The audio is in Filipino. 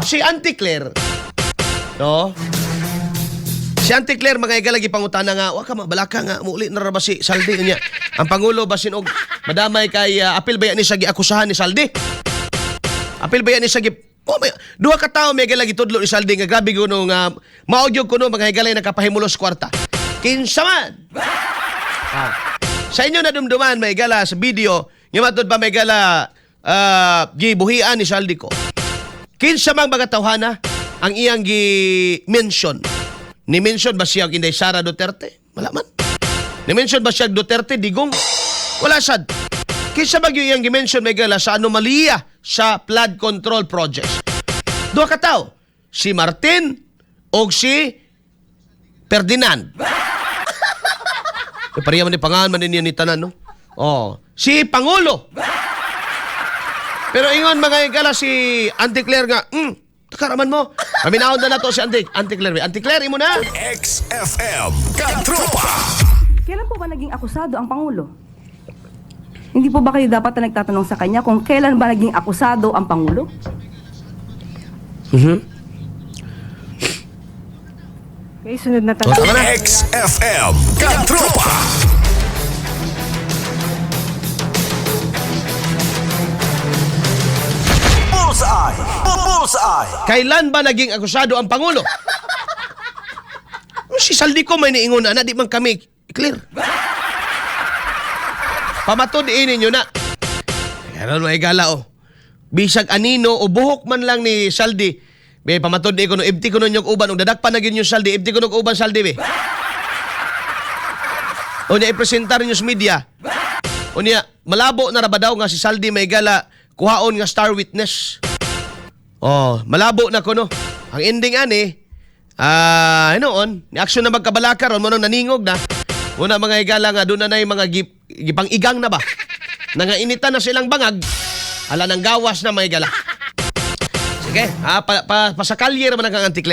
Si Auntie Claire, no? Si Auntie Claire, mga igalagi pangutana nga, waka mabalaka nga, muli na ba si Saldi niya? Ang Pangulo ba sinog, madamay kay apil ba yan ni Sagi akusahan ni Saldi? Apil ba yan ni Sagi? Oh, duha ka tao may igalagi tudlo ni Saldi nga grabe ko nung maudyog ko nung mga igalay nakapahimulos kwarta. Kinsa man! Sa inyo na dumduman, may igala sa video, nga matod pa may igala gibuhian ni Saldi ko. Kinsa mang mga tawhana ang iyang gi-mention. Ni-mention ba siya Inday Sara Duterte? Wala man. Ni-mention ba siya Duterte, Digong? Wala sad. Kinsa ba yung iyang gi-mention may gala sa anomalya sa flood control project? Duha ka tao. Si Martin o si Ferdinand. Pariya man ni pangalan man niya ni tanan, no? Oh, si Pangulo. Pero ingon mga igala si Auntie Claire nga, takaraman mo. Paminahon na to si Auntie Claire. Auntie Claire, imo na. XFM Katropa. Kailan po ba naging akusado ang Pangulo? Hindi po ba kayo dapat na nagtatanong sa kanya kung kailan ba naging akusado ang Pangulo? Okay, sunod na tanong. XFM Katropa. Kailan ba naging akusado ang Pangulo? Si Saldi ko may niingon na, di man kami clear. Pamatod ninyo na. Kaya may gala o. Bisag anino o buhok man lang ni Saldi. Be, pamatod ko no, ibti ko nun yung uban. Nung dadak pa naging yung Saldi, ibti ko nung uban Saldi, be. O niya ipresentar news media. O niya, malabo na rabadaw nga si Saldi may gala, kuhaon nga star witness. Oh, malabo na ko no. Ang ending ani, noon, ni aksyon na magkabalaka ron mo nang naningog na. Una mga igala nga doon na yung mga gipang-igang na ba? Nangainitan na silang bangag. Ala ng gawas na mga igala. Sige, pasakalye naman ang Auntie Claire.